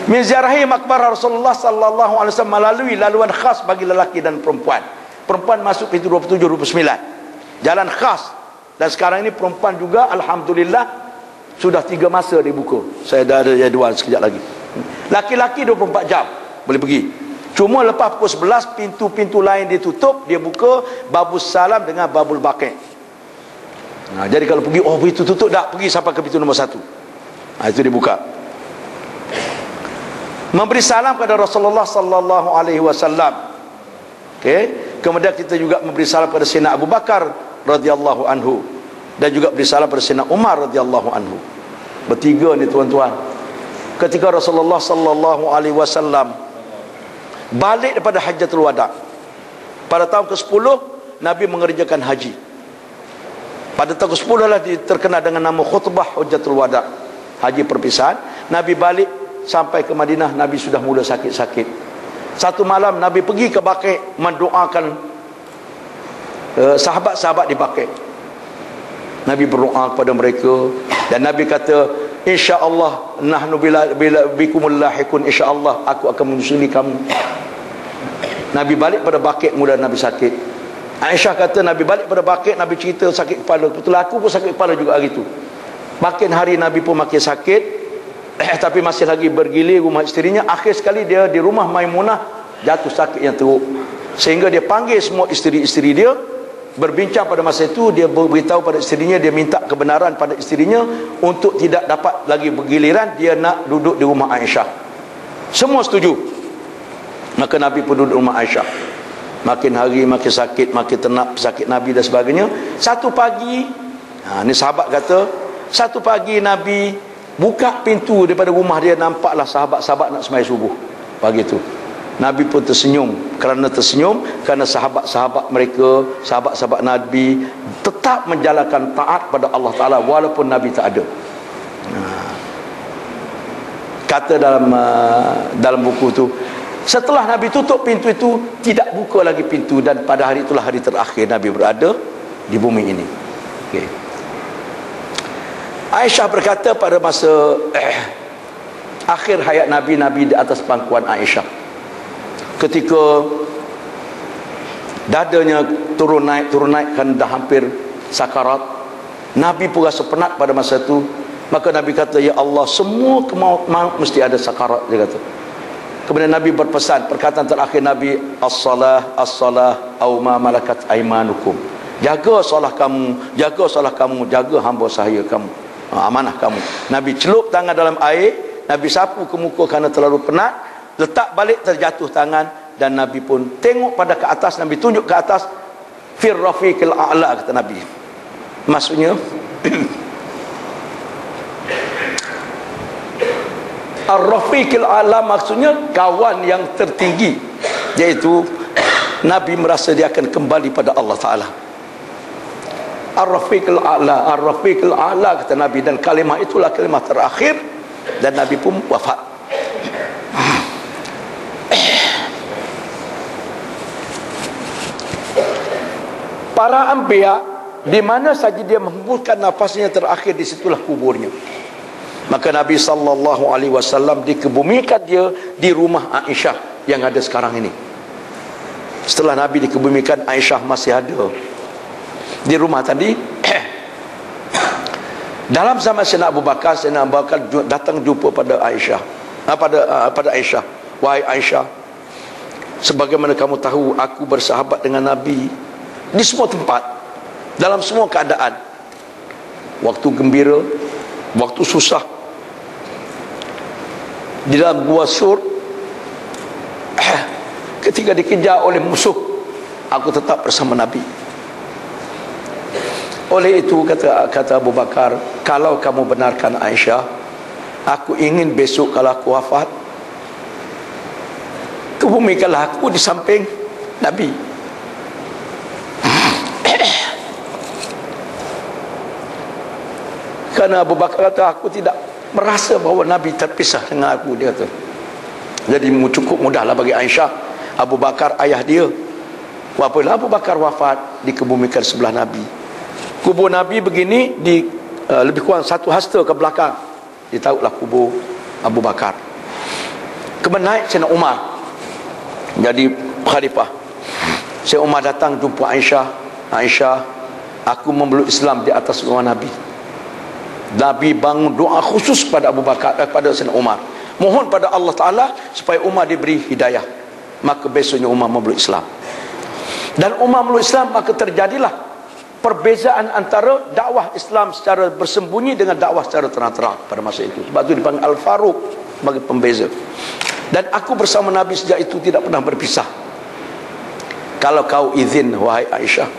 Min ziarahi makbarah Rasulullah sallallahu alaihi wasallam melalui laluan khas bagi lelaki dan perempuan. Perempuan masuk pintu 27 29. Jalan khas. Dan sekarang ini perempuan juga alhamdulillah sudah 3 masa dibuka. Saya dah ada jadual sekejap lagi. Laki-laki 24 jam boleh pergi. Cuma lepas pukul 11 pintu-pintu lain ditutup, dia buka babus salam dengan babul baqi'. Jadi kalau pergi, oh pintu tutup tak, pergi sampai ke pintu nombor 1. Itu dibuka. Memberi salam kepada Rasulullah sallallahu alaihi wasallam. Okey, kemudian kita juga memberi salam kepada Sayyidina Abu Bakar radhiyallahu anhu dan juga beri salam kepada Sayyidina Umar radhiyallahu anhu. Bertiga ni tuan-tuan. Ketika Rasulullah sallallahu alaihi wasallam balik daripada Hajjatul Wada, pada tahun ke-10 Nabi mengerjakan haji. Pada tahun ke-10 lah terkenal dengan nama khutbah Hajjatul Wada, haji perpisahan. Nabi balik sampai ke Madinah, Nabi sudah mula sakit-sakit. Satu malam Nabi pergi ke Baqi' mendoakan sahabat-sahabat di Baqi'. Nabi berdoa kepada mereka dan Nabi kata, insya-Allah nahnu bila bikumul lahiqun, insya-Allah aku akan menyusuli kamu. Nabi balik pada Baqi', mula Nabi sakit. Aisyah kata Nabi balik pada Baqi', Nabi cerita sakit kepala. Betul, aku pun sakit kepala juga hari itu. Makin hari Nabi pun makin sakit. Tapi masih lagi bergilir rumah isterinya. Akhir sekali dia di rumah Maimunah jatuh sakit yang teruk, sehingga dia panggil semua isteri-isteri dia, berbincang. Pada masa itu dia beritahu pada isterinya, dia minta kebenaran pada isterinya untuk tidak dapat lagi bergiliran, dia nak duduk di rumah Aisyah. Semua setuju. Maka Nabi pun duduk di rumah Aisyah. Makin hari makin sakit, makin ternak sakit Nabi dan sebagainya. Satu pagi, ni sahabat kata, satu pagi Nabi buka pintu daripada rumah dia, nampaklah sahabat-sahabat nak sembahyang subuh pagi itu. Nabi pun tersenyum. Kerana sahabat-sahabat mereka, sahabat-sahabat Nabi tetap menjalankan taat pada Allah Ta'ala walaupun Nabi tak ada. Kata dalam buku tu, setelah Nabi tutup pintu itu, tidak buka lagi pintu, dan pada hari itulah hari terakhir Nabi berada di bumi ini. Okay. Aisyah berkata pada masa akhir hayat Nabi, Nabi di atas pangkuan Aisyah, ketika dadanya turun naik kan dah hampir sakarat, Nabi pun rasa penat pada masa itu. Maka Nabi kata, ya Allah, semua maut mesti ada sakarat, dia kata. Kemudian Nabi berpesan, perkataan terakhir Nabi, as-salah au ma malakat aimanukum. Jaga solah kamu, jaga hamba sahaya kamu, amanah kamu. Nabi celup tangan dalam air, Nabi sapu ke muka kerana terlalu penat, letak balik, terjatuh tangan, dan Nabi pun tengok pada ke atas. Nabi tunjuk ke atas, fir rafiqil a'la, kata Nabi. Maksudnya ar-rafiqil a'la, maksudnya kawan yang tertinggi, iaitu Nabi merasa dia akan kembali pada Allah Ta'ala. Ar-rafiqil a'la, ar-rafiqil a'la, kata Nabi, dan kalimah itulah kalimah terakhir, dan Nabi pun wafat. Para anbiya, di mana saja dia menghembuskan nafasnya terakhir, di situlah kuburnya. Maka Nabi sallallahu alaihi wasallam dikebumikan dia di rumah Aisyah yang ada sekarang ini. Setelah Nabi dikebumikan, Aisyah masih ada di rumah tadi. Dalam zaman Sayyidina Abu Bakar, Sayyidina Abu Bakar datang jumpa pada Aisyah, pada Aisyah, wahai Aisyah, sebagaimana kamu tahu, aku bersahabat dengan Nabi di semua tempat, dalam semua keadaan, waktu gembira, waktu susah, di dalam gua Sur, ketika dikejar oleh musuh, aku tetap bersama Nabi. Oleh itu kata Abu Bakar, kalau kamu benarkan Aisyah, aku ingin besok kalau aku wafat, kebumikanlah aku di samping Nabi. Karena Abu Bakar kata, aku tidak merasa bahawa Nabi terpisah dengan aku, dia kata. Jadi cukup mudahlah bagi Aisyah. Abu Bakar ayah dia, apabila Abu Bakar wafat, dikebumikan sebelah Nabi. Kubur Nabi begini, di lebih kurang 1 hasta ke belakang. Ditaruhlah kubur Abu Bakar. Kemudian naik Sayyidina Umar jadi khalifah. Sayyidina Umar datang jumpa Aisyah. Aisyah, aku memeluk Islam di atas doa Nabi. Nabi bangun doa khusus pada Abu Bakar, pada Sayyidina Umar. Mohon pada Allah Ta'ala supaya Umar diberi hidayah. Maka besoknya Umar memeluk Islam. Dan Umar memeluk Islam, maka terjadilah perbezaan antara dakwah Islam secara bersembunyi dengan dakwah secara terang-terang pada masa itu. Sebab itu dipanggil Al-Faruq sebagai pembeza. Dan aku bersama Nabi sejak itu tidak pernah berpisah. Kalau kau izin, wahai Aisyah,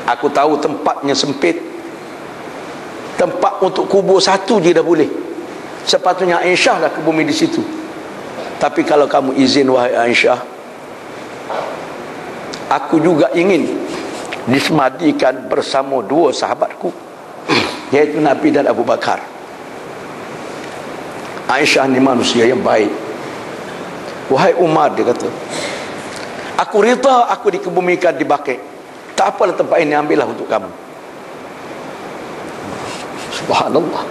aku tahu tempatnya sempit, tempat untuk kubur satu je dah boleh. Sepatutnya Aisyah lah ke bumi di situ. Tapi kalau kamu izin, wahai Aisyah, aku juga ingin disemadikan bersama dua sahabatku, yaitu Nabi dan Abu Bakar. Aisyah ni manusia yang baik. Wahai Umar, dia kata, aku rida aku dikebumikan di Baqi'. Tak apalah tempat ini, ambillah untuk kamu. Subhanallah.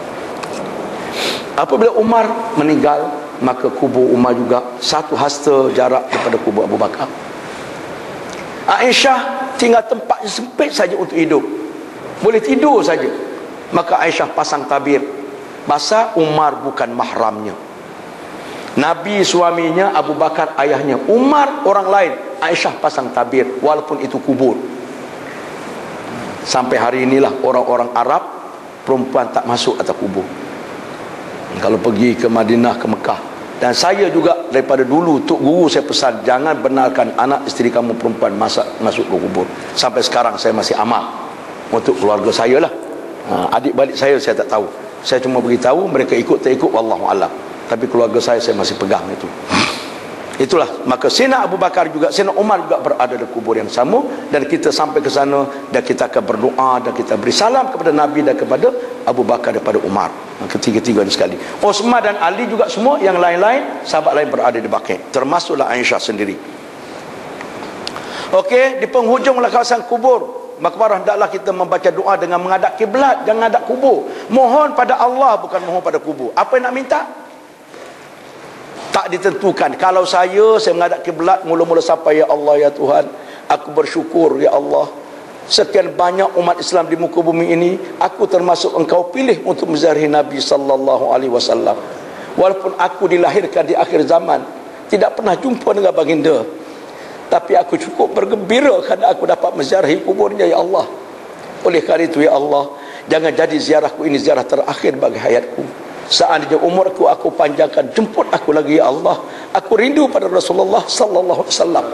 Apabila Umar meninggal, maka kubur Umar juga satu hasta jarak daripada kubur Abu Bakar. Aisyah tinggal tempat yang sempit saja untuk hidup, boleh tidur saja. Maka Aisyah pasang tabir, masa Umar bukan mahramnya. Nabi suaminya, Abu Bakar ayahnya, Umar orang lain. Aisyah pasang tabir walaupun itu kubur. Sampai hari inilah orang-orang Arab, perempuan tak masuk atas kubur kalau pergi ke Madinah, ke Mekah. Dan saya juga daripada dulu, Tok Guru saya pesan, jangan benarkan anak isteri kamu perempuan masuk ke kubur. Sampai sekarang saya masih amal untuk keluarga saya lah. Adik-balik saya tak tahu. Saya cuma beritahu, mereka ikut tak ikut wallahu alam. Tapi keluarga saya masih pegang itu. Itulah, maka Sayyidina Abu Bakar juga, Sayyidina Umar juga berada di kubur yang sama. Dan kita sampai ke sana dan kita akan berdoa dan kita beri salam kepada Nabi dan kepada Abu Bakar daripada Umar. Ketiga-tiga ni sekali. Osman dan Ali juga semua, yang lain-lain sahabat lain berada di Baqi', termasuklah Aisyah sendiri. Okey, di penghujunglah kawasan kubur makbarah, hendaklah kita membaca doa dengan menghadap kiblat, jangan menghadap kubur. Mohon pada Allah, bukan mohon pada kubur. Apa yang nak minta? Tak ditentukan. Kalau saya menghadap kiblat, mula-mula sampai, ya Allah, ya Tuhan, aku bersyukur, ya Allah, sekian banyak umat Islam di muka bumi ini, aku termasuk engkau pilih untuk menziarahi Nabi sallallahu alaihi wasallam. Walaupun aku dilahirkan di akhir zaman, tidak pernah jumpa dengan baginda, tapi aku cukup bergembira kerana aku dapat menziarahi kuburnya, ya Allah. Oleh kerana itu, ya Allah, jangan jadi ziarahku ini ziarah terakhir bagi hayatku. Seandainya umurku aku panjangkan, jemput aku lagi, ya Allah. Aku rindu pada Rasulullah sallallahu alaihi wasallam.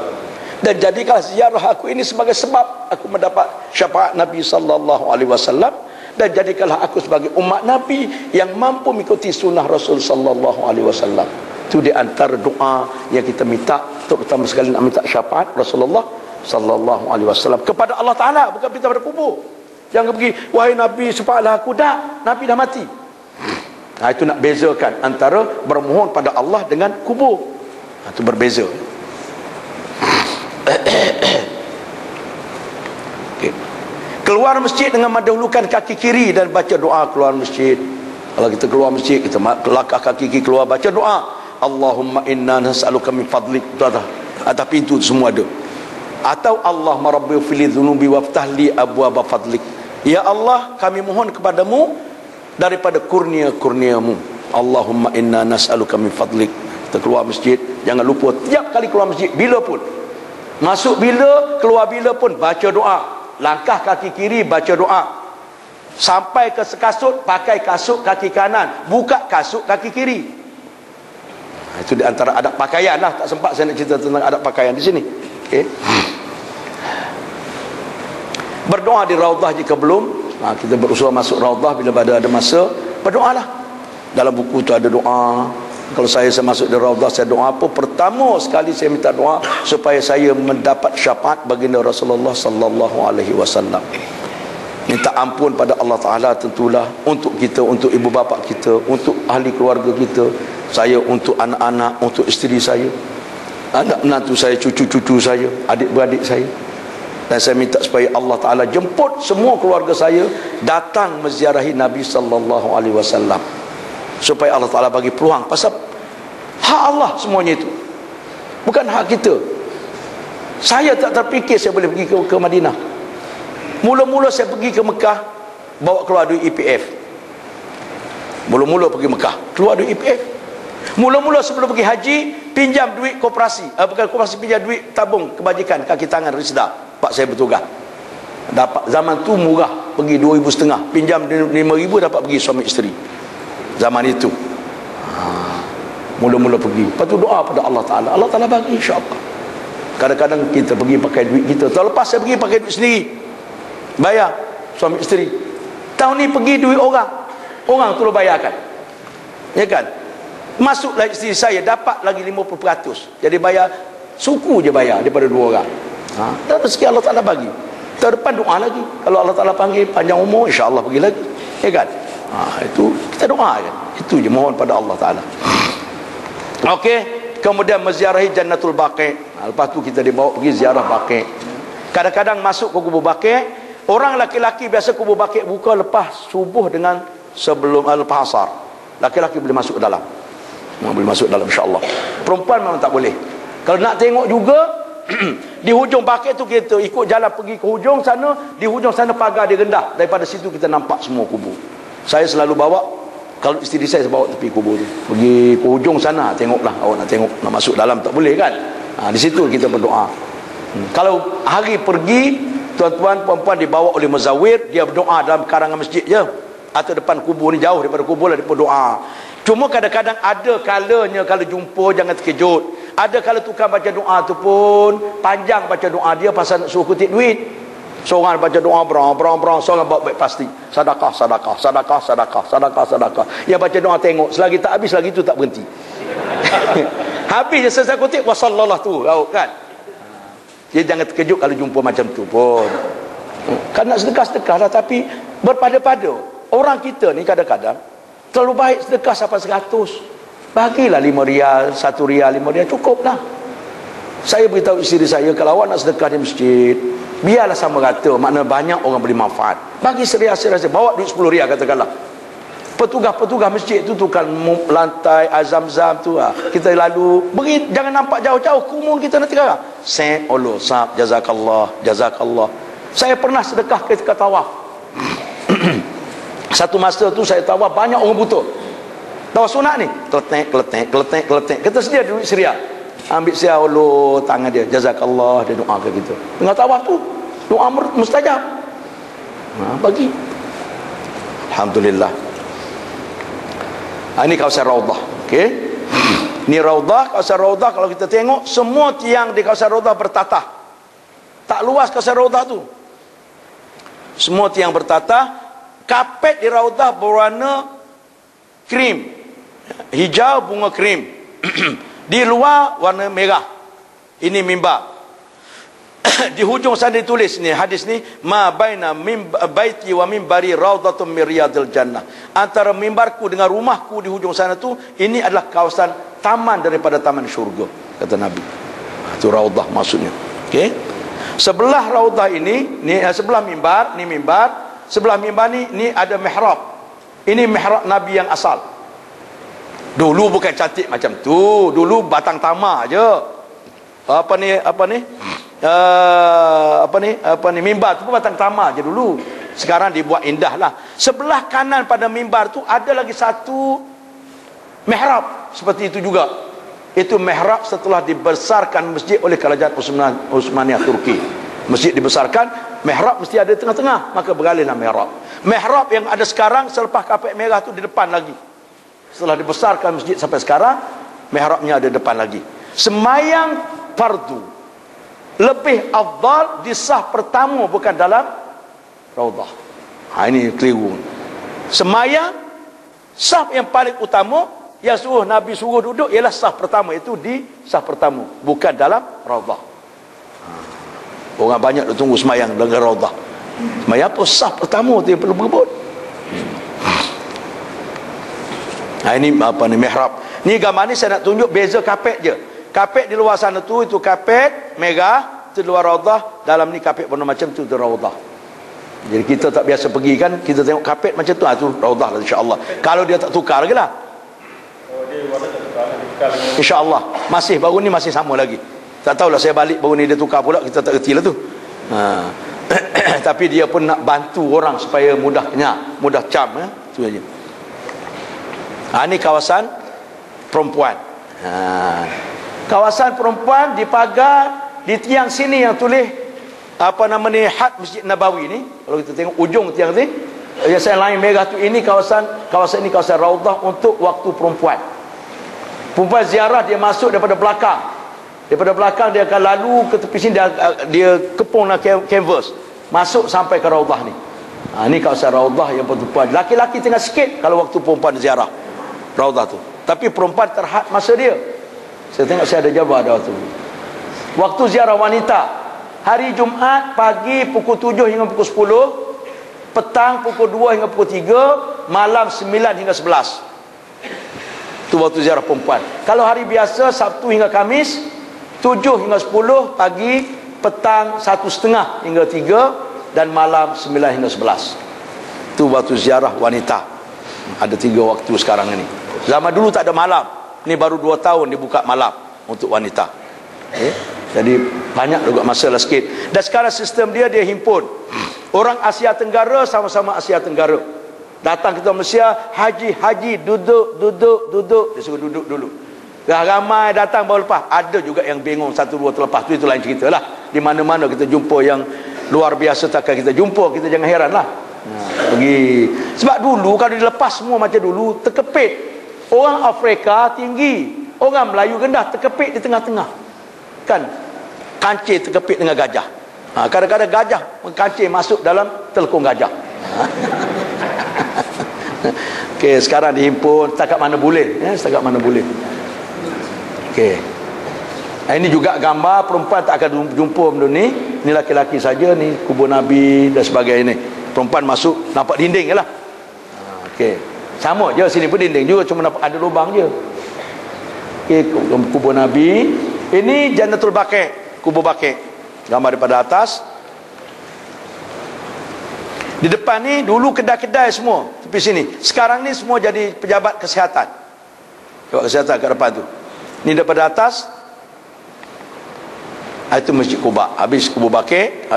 Dan jadikanlah ziarah aku ini sebagai sebab aku mendapat syafaat Nabi sallallahu alaihi wasallam, dan jadikanlah aku sebagai umat Nabi yang mampu mengikuti sunnah Rasul sallallahu alaihi wasallam. Itu di antara doa yang kita minta, terutama sekali nak minta syafaat Rasulullah sallallahu alaihi wasallam kepada Allah Taala, bukan minta pada kubur. Jangan pergi, wahai Nabi syafaatlah aku. Dah, Nabi dah mati. Itu nak bezakan antara bermohon pada Allah dengan kubur. Itu berbeza. Okay. Keluar masjid dengan mendahulukan kaki kiri dan baca doa keluar masjid. Kalau kita keluar masjid, kita langkah kaki kiri keluar, baca doa, Allahumma inna nas'aluka min fadlik. Atas pintu semua ada. Atau Allahumma rabbi fili dhunubi waftah li abwaaba fadlik. Ya Allah, kami mohon kepadamu daripada kurnia-kurniamu. Allahumma inna nas'aluka min fadlik. Kita keluar masjid, jangan lupa tiap kali keluar masjid, bila pun, masuk bila, keluar bila pun, baca doa. Langkah kaki kiri, baca doa. Sampai ke kasut, pakai kasut kaki kanan, buka kasut kaki kiri. Itu di antara adab pakaian lah. Tak sempat saya nak cerita tentang adab pakaian di sini. Okay. Berdoa di Raudhah jika belum. Kita berusaha masuk Raudhah bila ada masa, berdoalah. Dalam buku tu ada doa. Kalau saya masuk di Raudhah, saya doa apa? Pertama sekali saya minta doa supaya saya mendapat syafaat baginda Rasulullah sallallahu alaihi wasallam. Minta ampun pada Allah Taala tentulah, untuk kita, untuk ibu bapa kita, untuk ahli keluarga kita, saya, untuk anak-anak, untuk isteri saya, anak menantu saya, cucu-cucu saya, adik-beradik saya. Dan saya minta supaya Allah Taala jemput semua keluarga saya datang menziarahi Nabi sallallahu alaihi wasallam. supaya Allah Ta'ala bagi peluang. Pasal hak Allah semuanya itu, bukan hak kita. Saya tak terfikir saya boleh pergi ke Madinah. Mula-mula saya pergi ke Mekah, bawa keluar duit EPF. Mula-mula pergi Mekah, keluar duit EPF. Mula-mula sebelum pergi haji, pinjam duit koperasi, bukan koperasi, pinjam duit tabung kebajikan kaki tangan Risda. Pak saya bertugas. Dapat zaman tu murah, pergi 2,500, pinjam 5,000 dapat pergi suami isteri. Zaman itu. Mula-mula pergi. Lepas tu doa pada Allah Ta'ala. Allah Ta'ala bagi, insya-Allah. Kadang-kadang kita pergi pakai duit kita. Tahun lepas saya pergi pakai duit sendiri. Bayar suami isteri. Tahun ni pergi duit orang. Orang tu bayarkan. Ya kan? Masuklah isteri saya, dapat lagi 50%. Jadi bayar, suku je bayar daripada 2 orang. Dan rezeki Allah Ta'ala bagi. Tahun depan doa lagi. Kalau Allah Ta'ala panggil panjang umur, insya-Allah pergi lagi. Ya kan? Itu kita doa kan. Itu je, mohon pada Allah Ta'ala. Okey, kemudian menziarahi Jannatul Baqi'. Lepas tu kita dibawa pergi ziarah Baqi'. Kadang-kadang masuk ke kubur Baqi', orang laki-laki biasa kubur Baqi' buka lepas subuh dengan sebelum lepas asar. Laki-laki boleh masuk ke dalam. Boleh masuk dalam, insya-Allah. Perempuan memang tak boleh. Kalau nak tengok juga di hujung Baqi' tu kita ikut jalan pergi ke hujung sana, di hujung sana pagar dia rendah. Daripada situ kita nampak semua kubur. Saya selalu bawa, kalau isteri saya bawa tepi kubur tu, pergi ke hujung sana, tengoklah. Awak nak tengok, nak masuk dalam tak boleh kan? Di situ kita berdoa. Kalau hari pergi, tuan-tuan puan-puan dibawa oleh muzawir, dia berdoa dalam karangan masjid je, atau depan kubur ni, jauh daripada kubur lah, dia berdoa. Cuma kadang-kadang ada kalanya, kalau jumpa jangan terkejut. Ada kala tukang baca doa tu pun panjang baca doa dia pasal nak suruh kutip duit. Seorang baca doa berang, seorang bawa baik plastik. Sedekah. Yang baca doa tengok, selagi tak habis lagi tu tak berhenti. Habis je selesai kutip wasallallahu tu, kan. Dia jangan terkejut kalau jumpa macam tu pun. Kan nak sedekah lah, tapi berpada-pada. Orang kita ni kadang-kadang terlalu baik sedekah sampai 100. Bagilah 5 rial, 1 rial, 5 rial, cukup lah. Saya beritahu isteri saya, kalau awak nak sedekah di masjid, biarlah sama rata, makna banyak orang beri manfaat. Bagi serias-serias, bawa duit 10 rial katakanlah. Petugas masjid tu tukang lantai azam-zam tu, kita lalu beri, jangan nampak jauh-jauh, kumul kita nanti kan. Sen Allah, sab, jazakallah. Saya pernah sedekah ketika tawaf. Satu masa tu saya tawaf, banyak orang butuh. Tawaf sunat ni, keletek. Kita sedia duit serial. Ambil serial, Allah, tangan dia, jazakallah, dia doa ke kita. Tengah tawaf tu, doa mustajab. Bagi. Alhamdulillah. Ini kawasan Raudah. Okey. Ini Raudah, kawasan Raudah. Kalau kita tengok, semua tiang di kawasan Raudah bertatah. Tak luas kawasan Raudah tu. Semua tiang bertatah. Kapet di Raudah berwarna krim, hijau, bunga krim. Di luar warna merah. Ini mimbar. Di hujung sana ditulis ni, hadis ni, ma baina baiti wa mimbari raudatun min riyadil jannah. Antara mimbarku dengan rumahku di hujung sana tu, ini adalah kawasan taman daripada taman syurga, kata Nabi. Itu Raudah maksudnya. Okey. Sebelah Raudah ini, sebelah mimbar, ni mimbar. Sebelah mimbar ni ada mihrab. Ini mihrab Nabi yang asal. Dulu bukan cantik macam tu. Dulu batang tamar je. Apa ni mimbar tu pun batang tamar je dulu. Sekarang dibuat indah lah. Sebelah kanan pada mimbar tu ada lagi satu mihrab seperti itu juga. Itu mihrab setelah dibesarkan masjid oleh Kerajaan Osmaniyah Turki. Masjid dibesarkan, mihrab mesti ada di tengah-tengah, maka beralihlah mihrab. Mihrab yang ada sekarang selepas kapet merah tu di depan lagi. Setelah dibesarkan masjid sampai sekarang, mihrabnya ada depan lagi. Semayang fardu lebih afdal di sah pertama, bukan dalam Raudah. Ini keliru. Semayang sah yang paling utama, yang suruh Nabi suruh duduk ialah sah pertama, itu di sah pertama, bukan dalam Raudah. Orang banyak dah tunggu semayang dalam Raudah. Semayang apa? Sah pertama tu yang perlu berebut. Ini apa ni, mihrab. Ni gambar ni saya nak tunjuk beza kapet je. Kapet di luar sana tu, itu kapet merah, itu luar Raudah. Dalam ni kapet warna macam tu, itu Raudah. Jadi kita tak biasa pergi kan, kita tengok kapet macam tu, tu Raudah lah, insya-Allah. Kalau dia tak tukar lagi lah. InsyaAllah. Masih, baru ni masih sama lagi. Tak tahulah, saya balik baru ni dia tukar pula, kita tak kerti lah tu. Tapi dia pun nak bantu orang supaya mudah kenyang, mudah cam, ya. Itu aja. Ini kawasan perempuan. Kawasan perempuan di pagar, di tiang sini yang tulis apa nama ni, had Masjid Nabawi ni. Kalau kita tengok ujung tiang ni, yang saya lain merah tu, ini kawasan ini kawasan Raudah untuk waktu perempuan. Perempuan ziarah, dia masuk daripada belakang. Daripada belakang dia akan lalu ke tepi sini, dia kepunglah canvas, masuk sampai ke Raudah ni. Ni kawasan Raudah yang perempuan. Laki-laki tengah sikit kalau waktu perempuan ziarah Raudah tu. Tapi perempuan terhad masa dia. Saya tengok saya ada jawapan ada waktu. Waktu ziarah wanita, hari Jumaat pagi pukul 7 hingga pukul 10, petang pukul 2 hingga pukul 3, malam 9 hingga 11. Itu waktu ziarah perempuan. Kalau hari biasa Sabtu hingga Khamis 7 hingga 10 pagi, petang 1:30 hingga 3, dan malam 9 hingga 11. Itu waktu ziarah wanita. Ada 3 waktu sekarang ini. Zaman dulu tak ada malam. Ini baru 2 tahun dibuka malam untuk wanita. Jadi banyak juga masalah sikit. Dan sekarang sistem dia himpun orang Asia Tenggara, sama-sama Asia Tenggara. Datang ke Malaysia, haji, duduk. Dia suruh duduk dulu. Ramai datang baru lepas. Ada juga yang bingung 1-2 terlepas. Itu lain cerita lah. Di mana-mana kita jumpa yang luar biasa, takkan kita jumpa, kita jangan heran lah. Pergi. Sebab dulu kalau dilepas semua macam dulu, terkepit. Orang Afrika tinggi, orang Melayu rendah, terkepit di tengah-tengah. Kan kancing terkepit dengan gajah. Kadang-kadang gajah kancing masuk dalam telekung gajah. Okey, sekarang dihimpun setakat mana boleh, setakat mana boleh. Okey. Ini juga gambar perempuan tak akan jumpa benda ni. Ni laki-laki saja, ni kubur Nabi dan sebagainya ni. Perempuan masuk nampak dinding je lah. Okey. Sama je, sini pun dinding juga, cuma nampak ada lubang je. Okey, kubur Nabi. Ini Jannatul Baqi', kubur Baqi'. Gambar daripada atas. Di depan ni dulu kedai-kedai semua tepi sini. Sekarang ni semua jadi pejabat kesihatan. Pejabat kesihatan kat depan tu. Ni daripada atas. Itu Masjid Quba. Habis kubur Baqi',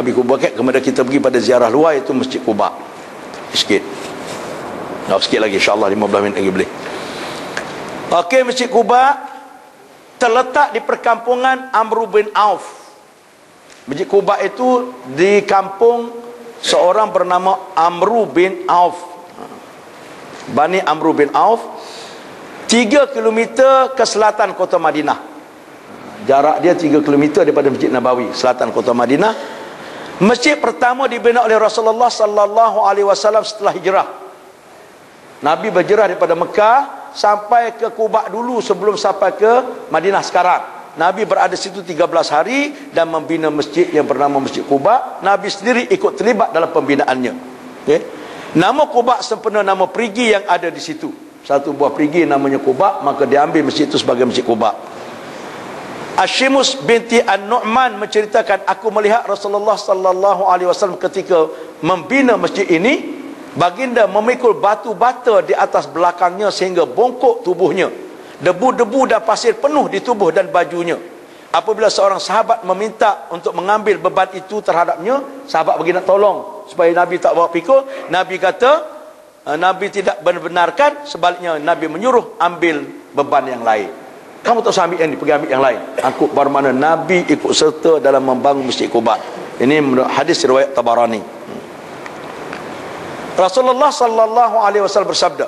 kemudian kita pergi pada ziarah luar, itu Masjid Quba. Sikit. Sikit lagi, insyaAllah 15 minit lagi boleh. Okey, Masjid Quba terletak di perkampungan Amr bin Auf. Masjid Quba itu di kampung seorang bernama Amr bin Auf. Bani Amr bin Auf. 3 km ke selatan kota Madinah. Jarak dia 3 km daripada Masjid Nabawi, selatan kota Madinah. Masjid pertama dibina oleh Rasulullah sallallahu alaihi wasallam setelah hijrah. Nabi berhijrah daripada Mekah sampai ke Quba dulu sebelum sampai ke Madinah sekarang. Nabi berada situ 13 hari dan membina masjid yang bernama Masjid Quba. Nabi sendiri ikut terlibat dalam pembinaannya. Okay. Nama Quba sempena nama perigi yang ada di situ. Satu buah perigi namanya Quba, maka diambil masjid itu sebagai Masjid Quba. Ashimus binti An-Nu'man menceritakan, aku melihat Rasulullah sallallahu alaihi wasallam ketika membina masjid ini, baginda memikul batu bata di atas belakangnya sehingga bongkok tubuhnya. Debu-debu dan pasir penuh di tubuh dan bajunya. Apabila seorang sahabat meminta untuk mengambil beban itu terhadapnya, sahabat bagi nak tolong supaya Nabi tak bawa pikul, Nabi kata, Nabi tidak benarkan, sebaliknya Nabi menyuruh ambil beban yang lain. Kamu tak usah ambil yang ni, pergi ambil yang lain. Aku bermakna Nabi ikut serta dalam membangun Masjid Quba. Ini hadis riwayat Tabarani. Rasulullah sallallahu alaihi wasallam bersabda,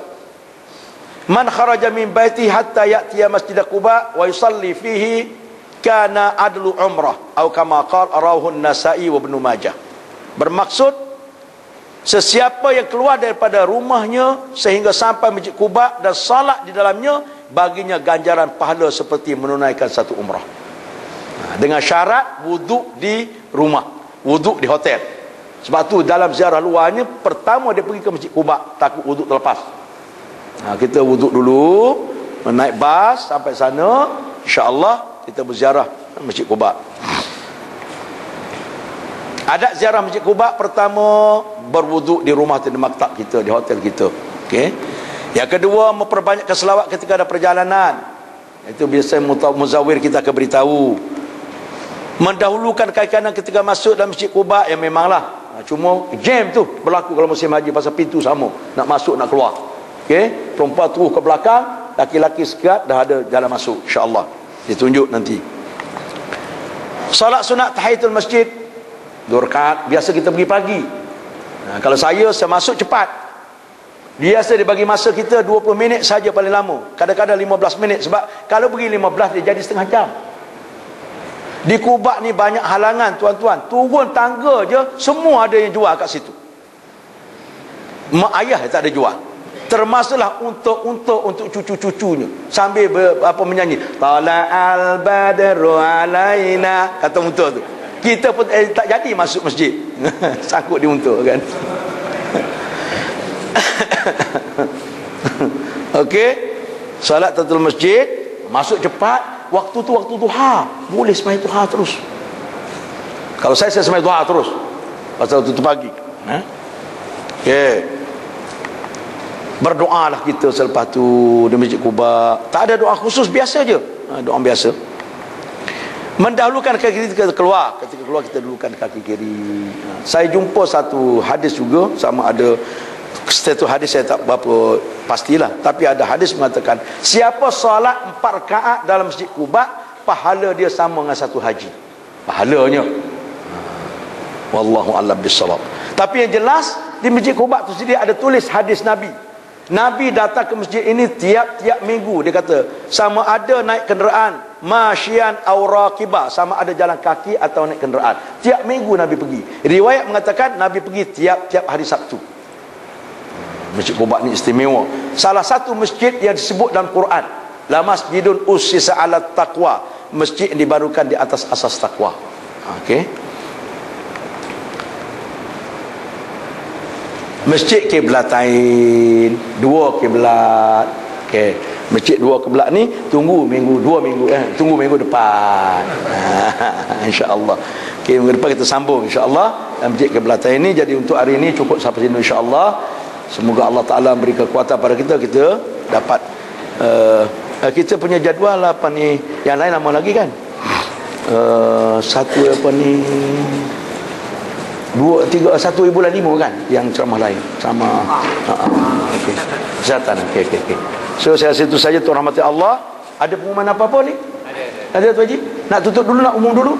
man kharaja min baiti hatta ya'tiya Masjid Quba wa yusalli fihi kana adlu umrah atau kama qala rawahu an-Nasa'i wa Ibnu Majah. Bermaksud, sesiapa yang keluar daripada rumahnya sehingga sampai Masjid Quba dan salat di dalamnya, baginya ganjaran pahala seperti menunaikan satu umrah. Dengan syarat wuduk di rumah, wuduk di hotel. Sebab tu dalam ziarah luarnya, pertama dia pergi ke Masjid Quba, takut wuduk terlepas. Kita wuduk dulu, naik bas sampai sana, insya-Allah kita berziarah Masjid Quba. Ada ziarah Masjid Quba, pertama berwuduk di rumah, di maktab kita, di hotel kita. Okey. Yang kedua, memperbanyakkan selawat ketika ada perjalanan. Itu biasa muzawir kita akan beritahu. Mendahulukan kaki kanan ketika masuk dalam Masjid Quba, yang memanglah cuma jam tu berlaku kalau musim haji, pasal pintu sama, nak masuk nak keluar. Okey, perempuan terus ke belakang, laki-laki sekat, dah ada jalan masuk, insya-Allah. Ditunjuk nanti. Solat sunat tahiyatul masjid 2 rakaat, biasa kita pergi pagi. Kalau saya masuk cepat. Biasa dia bagi masa kita 20 minit saja paling lama. Kadang-kadang 15 minit, sebab kalau pergi 15 dia jadi setengah jam. Di Quba ni banyak halangan tuan-tuan. Turun tangga je semua ada yang jual kat situ. Mak ayah tak ada jual. Termasuklah untuk cucu-cucunya sambil menyanyi Tala'al badru alaina, kata untuk tu. Kita pun tak jadi masuk masjid. Sangkut di untuk kan. Okey, salat tahiyatul masjid, masuk cepat. Waktu tu waktu duha, boleh sembahyang duha terus. Kalau saya sembahyang duha terus pasal waktu tu pagi. Okey, berdoalah kita selepas tu di Masjid Quba. Tak ada doa khusus, biasa je, doa biasa. Mendahulukan kaki kita keluar. Ketika keluar kita dahulukan kaki kiri. Saya jumpa satu hadis juga, sama ada satu hadis saya tak berapa pastilah, tapi ada hadis mengatakan siapa solat 4 rakaat dalam Masjid Quba, pahala dia sama dengan satu haji. Pahalanya. Wallahu a'lam bissawab. Tapi yang jelas di Masjid Quba tu sendiri ada tulis hadis Nabi. Nabi datang ke masjid ini tiap-tiap minggu. Dia kata sama ada naik kenderaan masyian aw raqibah, sama ada jalan kaki atau naik kenderaan. Tiap minggu Nabi pergi. Riwayat mengatakan Nabi pergi tiap-tiap hari Sabtu. Masjid Quba ni istimewa. Salah satu masjid yang disebut dalam Quran, la masjidun ussisa 'ala taqwa, masjid yang dibarukan di atas asas takwa. Okey. Masjid Qiblatain, 2 kiblat. Okey, masjid 2 kiblat ni tunggu minggu minggu depan. Insya-Allah. Okey, minggu depan kita sambung insya-Allah Masjid Qiblatain ni. Jadi untuk hari ini cukup sampai sini insya-Allah. Semoga Allah Ta'ala beri kekuatan pada kita dapat kita punya jadual apa ni, yang lain lama lagi kan. Satu apa ni, 1 bulan 5 kan yang ceramah lain sama. Okey. Kesihatan. Okey. So saya rasa itu saja, tuan rahmati Allah. Ada pengumuman apa-apa ni? Ada Tuan Haji? Nak tutup dulu, nak umum dulu?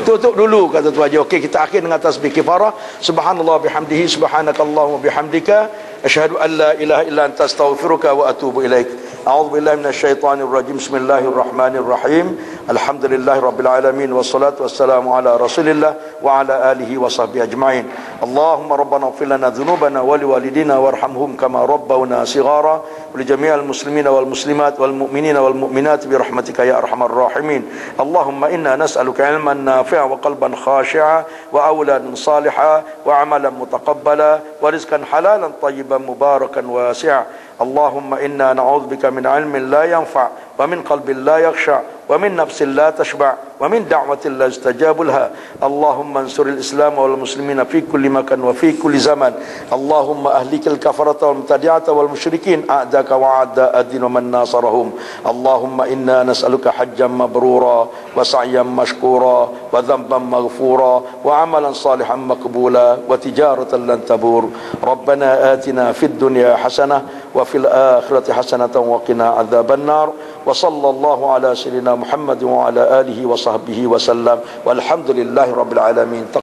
Tutup dulu kata Tuan Haji. Okey, kita akhir dengan tasbih kifarah. Subhanallah bihamdihi, subhanakallahumma bihamdika, asyhadu an la ilaha illa anta astaghfiruka wa atubu ilaik. A'udzu billahi minasyaitonir rajim. Bismillahirrahmanirrahim. Alhamdulillahi rabbil alamin, wassalatu wassalamu ala Rasulillah wa ala alihi wa sahbihi ajma'in. Allahumma rabbana ighfir lana dhunubana wa liwalidina warhamhum kama rabbawna shighara, wa li jami'il muslimina wal muslimat wal mu'minina wal mu'minat bi rahmatika ya arhamar rahimin. Allahumma inna nas'aluka ilman nafi'a wa qalban khashi'a wa awladan salihah wa amalan mutaqabbala wa rizqan halalan tayyiban mubarakan wasi'a. Allahumma inna na'udzubika min ilmin la yanfa' wa min qalbin la yakhsha' wa min nafsin la tashba' wa min da'watin la yustajabu laha. Allahumma ansuril Islam wal muslimina fi kulli makan wa fi kulli zaman. Allahumma ahlikal kafarata wal mubtadi'ata wal musyrikin a'daka wa a'da ad-din wa man nasarahum. Allahumma inna nas'aluka hajjan mabrura wa sa'yan mashkura wa dhanban maghfura wa amalan salihan maqbula wa tijaratan lan tabur. Rabbana atina fid dunya hasanah wa fil akhirati hasanatan wa qina adzaban nar. Wa sallallahu ala sayyidina Muhammad wa ala alihi wa sahbihi wa sallam. Walhamdulillahi rabbil alamin.